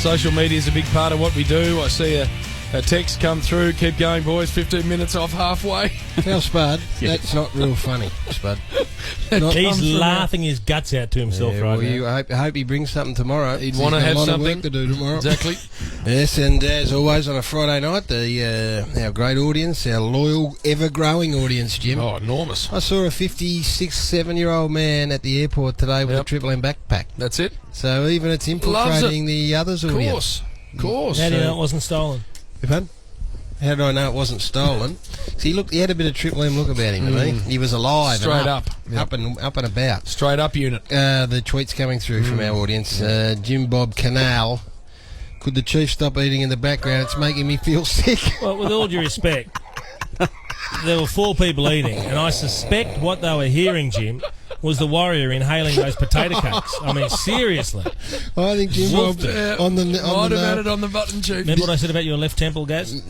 Social media is a big part of what we do. I see a text come through. Keep going, boys. 15 minutes off halfway. Tell Spud, that's not real funny, Spud. He's laughing his guts out to himself right now. I hope he brings something tomorrow. He'd want to have something. A lot of work to do tomorrow. Exactly. Yes, and as always on a Friday night, our great audience, our loyal, ever-growing audience, Jim. Oh, enormous. I saw a 56, 7-year-old man at the airport today with a Triple M backpack. That's it. So even it's infiltrating the others' audience. Of course. How do you know it wasn't stolen? How did I know it wasn't stolen? See, look, he had a bit of Triple M look about him, didn't he? He was alive. Straight up. Up and about. Straight up unit. The tweets coming through from our audience. Jim Bob Canal. Could the Chief stop eating in the background? It's making me feel sick. Well, with all due respect, there were 4 people eating, and I suspect what they were hearing, Jim, was the Warrior inhaling those potato cakes. I mean, seriously. I think Jim Bob on the might have had it on the button, Chief. Remember what I said about your left temple, Gaz?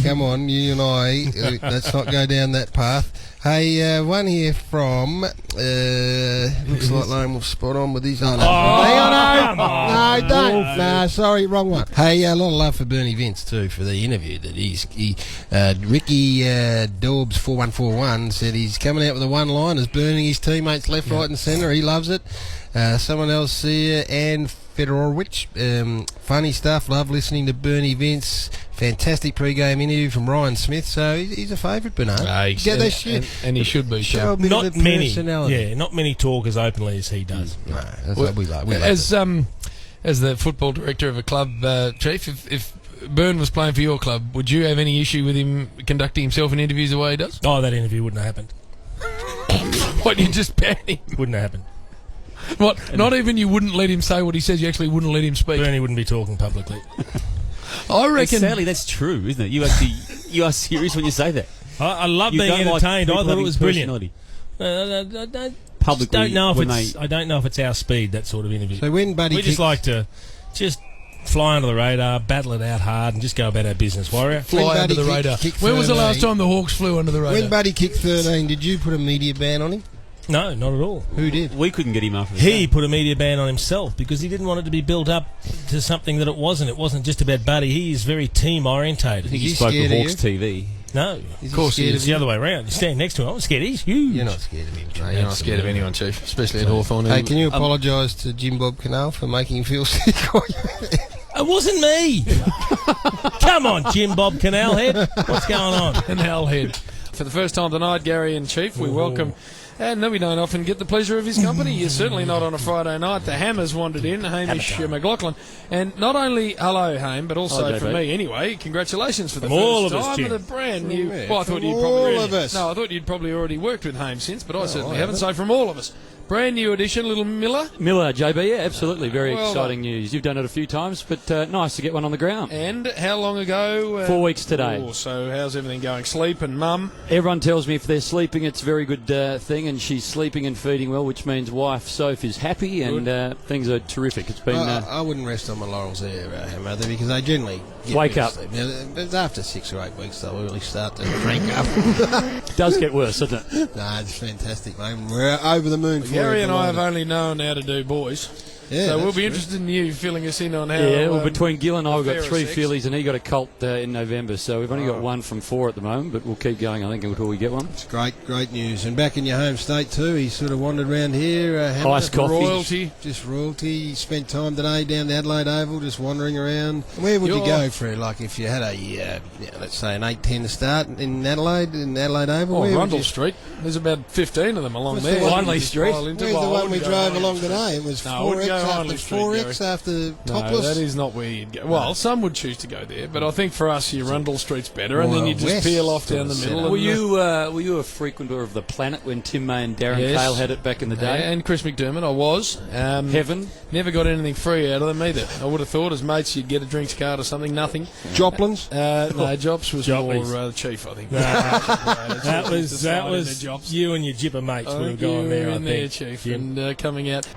Come on, you and I. Let's not go down that path. Hey, one here from looks like Lane was spot on with his own. Hang on, no, don't. No, sorry, wrong one. Hey, a lot of love for Bernie Vince too for the interview that Ricky Daubs 4141 said he's coming out with a one-liners, burning his teammates left, right, and centre. He loves it. Someone else here, Anne Fedorowicz, funny stuff. Love listening to Bernie Vince. Fantastic pre-game interview from Ryan Smith. So he's a favourite, Bernard. And he should be. Show a bit not of many. personality. Yeah, not many talk as openly as he does. No, that's what we like. As the football director of a club, Chief, if Byrne was playing for your club, would you have any issue with him conducting himself in interviews the way he does? Oh, that interview wouldn't have happened. What, you just ban him? Wouldn't have happened. What? Not even you wouldn't let him say what he says. You actually wouldn't let him speak. Bernie wouldn't be talking publicly. I reckon. Sadly, that's true, isn't it? You are serious when you say that. I love being entertained. I thought it was brilliant. Publicly, I don't know if it's our speed, that sort of interview. So when Buddy we just like to fly under the radar, battle it out hard, and just go about our business, Warrior. Fly under the radar. When was the last time the Hawks flew under the radar? When Buddy kicked 13, did you put a media ban on him? No, not at all. Who did? We couldn't get him after that. He put a media ban on himself because he didn't want it to be built up to something that it wasn't. It wasn't just about Buddy. He is very team-orientated. I think he spoke with Hawks TV. No. Of course he is. It's the other way around. You stand next to him. I'm scared. He's huge. You're not scared of him. No, you're not scared of anyone, Chief, especially at Hawthorn. Hey, can you apologise to Jim Bob Canal for making him feel sick? It wasn't me. Come on, Jim Bob Canal Head. What's going on? Canal Head. For the first time tonight, Garry and Chief, we welcome... And no, we don't often get the pleasure of his company. You're certainly not on a Friday night. The Hammers wandered in, Hamish McLaughlin. And not only hello, Ham, but also from me anyway, congratulations for the first time with a brand new... Well, I thought you'd probably... No, I thought you'd probably already worked with Ham since, but I certainly haven't. So from all of us, brand new edition, little Miller, JB, yeah, absolutely. Very exciting news. You've done it a few times, but nice to get one on the ground. And how long ago? 4 weeks today. So how's everything going? Sleep and mum? Everyone tells me if they're sleeping, it's a very good thing, and she's sleeping and feeding well, which means wife Soph is happy, and things are terrific. It's been. I wouldn't rest on my laurels there, Mother, because I generally wake up. It's after 6 or 8 weeks they'll really start to crank up. Does get worse, doesn't it? No, it's fantastic, mate. We're over the moon for it. Garry and I have only known how to do boys. Yeah, so we'll be interested in you filling us in on how... Yeah, well, between Gil and I, we've got 3 fillies, and he got a colt in November, so we've only got 1 from 4 at the moment, but we'll keep going, I think, until we get one. It's great news. And back in your home state, too, he sort of wandered around here. Iced coffee. Royalty. Just royalty. He spent time today down the Adelaide Oval, just wandering around. Where would you go for, like, if you had a, let's say, an 8:10 start in Adelaide Oval? Rundle Street. There's about 15 of them along there. Finally Street. Where's the one we drove along today? It was 4X after Topless. No, that is not where you'd go. Well, some would choose to go there, but I think for us, your Rundle Street's better, and then you just peel off down the middle. Were you a frequenter of the Planet when Tim May and Darren Cale had it back in the day? And Chris McDermott, I was. Heaven. Never got anything free out of them either. I would have thought as mates you'd get a drinks card or something. Nothing. Joplin's? No, Jops was more Chief, I think. That was you and your jipper mates would have gone there, I think. Chief, and coming out.